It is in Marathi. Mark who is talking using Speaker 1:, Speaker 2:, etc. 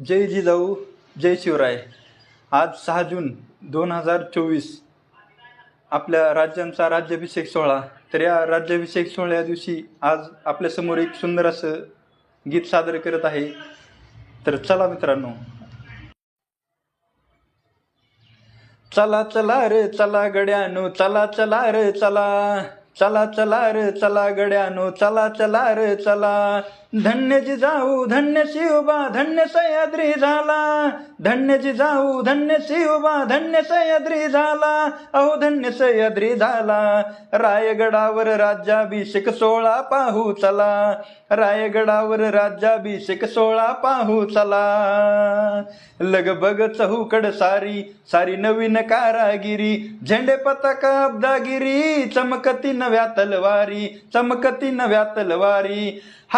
Speaker 1: जय जिजाऊ जय शिवराय. आज 6 जून 2024 आपल्या राज्यांचा राज्याभिषेक सोहळा. तर या राज्याभिषेक सोहळ्या दिवशी आज आपल्यासमोर एक सुंदर असं गीत सादर करत आहे. तर चला मित्रांनो, चला चला रे चला गड्यानो, चला चला रे चला, चला चला रे चला गड्यानो, चला चला रे चला. धन्य जिजाऊ धन्य शिवबा धन्य सह्याद्री झाला, धन्य जिजाऊ धन्य शिवबा धन्य सह्याद्री झाला, अहो धन्य सह्याद्री झाला. रायगडावर राज्याभिषेक सोहळा पाहू चला, रायगडावर राज्याभिषेक सोहळा पाहू चला. लगबग चहूकड सारी सारी नवीन कारागिरी, झेंडे पताका अब्दागिरी, चमकती नव्या तलवारी, चमकती नव्या तलवारी.